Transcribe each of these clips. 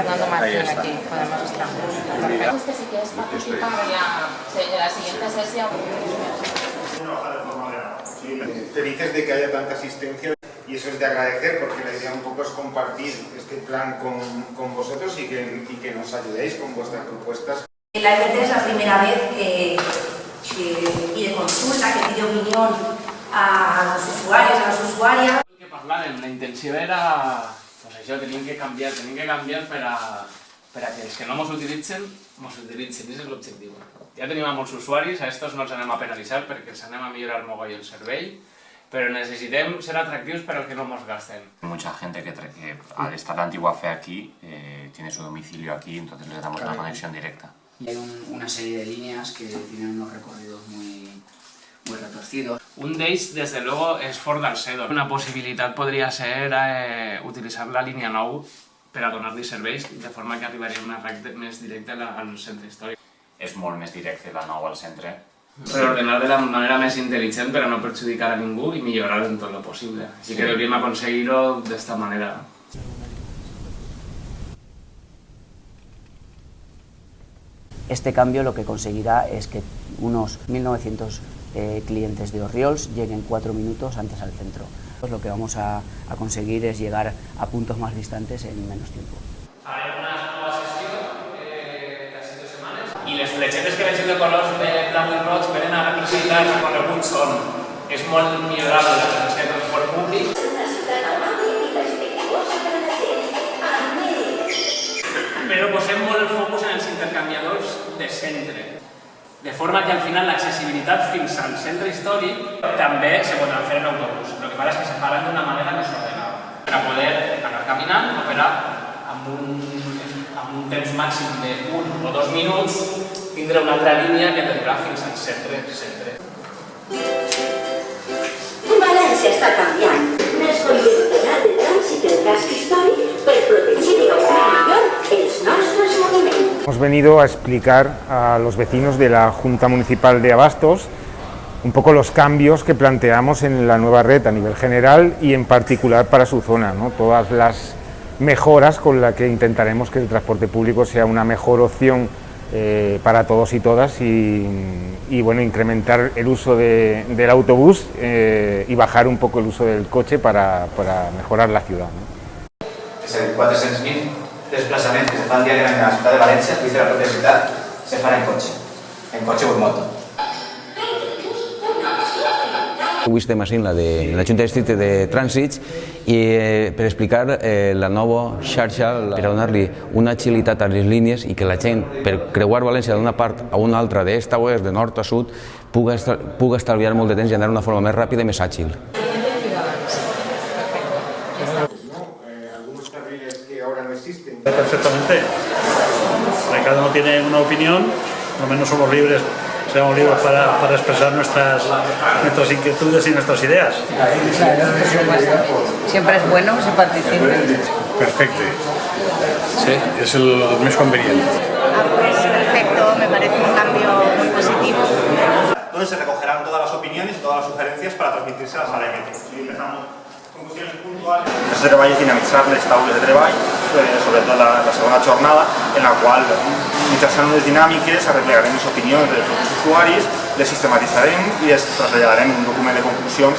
Fernando Martín aquí, podemos estar. Este sí que es participar en la siguiente sesión. Felices de que haya tanta asistencia y eso es de agradecer, porque la idea un poco es compartir este plan con vosotros y que nos ayudéis con vuestras propuestas. La EPT es la primera vez que pide consulta, que pide opinión a los usuarios, a las usuàries. El que parlàvem, la intenció era, pues això, tenim que canviar per a que els que no mos utilitzen, aquest és l'objectiu. Ja tenim a molts usuaris, a estos no els anem a penalitzar perquè els anem a millorar mogoll el servei, pero necesitem ser atractivos para el que no nos gasten. Mucha gente que al estar la antigua fe aquí, tiene su domicilio aquí, entonces les damos una conexión directa. Y hay una serie de líneas que tienen unos recorridos muy retorcidos. Un d'ells, des de luego, és Fort d'Alcedo. Una possibilitat podria ser utilitzar la línia 9 per a donar-li serveis, de forma que arribaria una recta més directa al centre històric. És molt més directe la 9 al centre. Reordenar de la manera més intel·ligent per a no perjudicar a ningú i millorar en tot lo possible. Així que hauríem aconseguir-ho d'esta manera. Este cambio lo que conseguirá es que unos 1.900 clientes de Orriols lleguen 4 minutos antes al centro. Pues lo que vamos a conseguir es llegar a puntos más distantes en menos tiempo. Farem una nova sessió d'ací 2 setmanes i les fletxetes que vegeu de colors blau i roig venen a representar el recorregut són. És molt millorable la presència del transport públic. Però posem molt el focus en els intercanviadors de centre. De forma que al final l'accessibilitat fins al centre històric també se podrà fer en autobús. El que passa és que se faran d'una manera més ordenada. Per a poder anar caminant, operar amb un temps màxim d'1 o 2 minuts, tindrà una altra línia que t'arribarà fins al centre. València està canviant. L'escoll nacional de trànsit del casc històric per protegir i gaudir millor els nostres moviments. Hemos venido a explicar a los vecinos de la Junta Municipal de Abastos un poco los cambios que planteamos en la nueva red a nivel general y en particular para su zona, ¿no? Todas las mejoras con las que intentaremos que el transporte público sea una mejor opción para todos y todas y bueno, incrementar el uso del autobús y bajar un poco el uso del coche para mejorar la ciudad, ¿no? És a dir, 400.000 desplaçaments que se fan diàriament a la ciutat de València, dins de la pròpia ciutat, se fan en cotxe o en moto. Avui estem així en la Junta de Districte de Trànsits i per explicar la nova xarxa per a donar-li una agilitat a les línies i que la gent, per creuar València d'una part a una altra, d'est a oest, de nord a sud, puga estalviar molt de temps i anar d'una forma més ràpida i més àgil. Algunos carriles que ahora no existen. Perfectamente. Cada uno tiene una opinión, por lo menos somos libres. Seamos libres para expresar nuestras inquietudes y nuestras ideas. Siempre es bueno que se participe. Perfecto. Sí, es el más conveniente. Pues perfecto, me parece un cambio muy positivo. Donde se recogerán todas las opiniones y todas las sugerencias para transmitírselas a la EMT. Conclusiones puntuales. El treball és dinamitzar les taules de treball, sobretot la segona jornada, en la qual, mitjançant unes dinàmiques, arreglarem les opinions de tots els usuaris, les sistematitzarem i les traslladarem en un document de conclusions,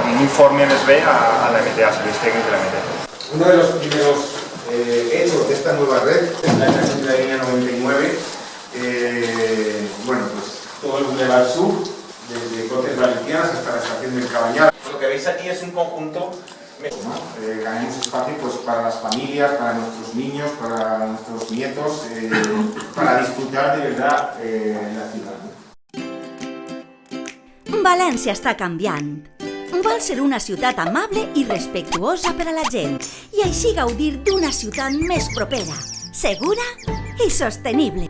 un informe més bé a la EMT, als serveis tècnics de la EMT. Uno de los primeros hechos de esta nueva red es la creación de la línea 99, bueno, pues todo el Boulevard Sur, desde Cortes Valencianas hasta la estación del Cabanyal. Lo que veis aquí es un conjunto. Ganemos espacio pues, para las familias, para nuestros niños, para nuestros nietos, para disfrutar de verdad la ciudad. València està canviant. Vol ser una ciutat amable i respectuosa per a la gent i així gaudir d'una ciutat més propera, segura i sostenible.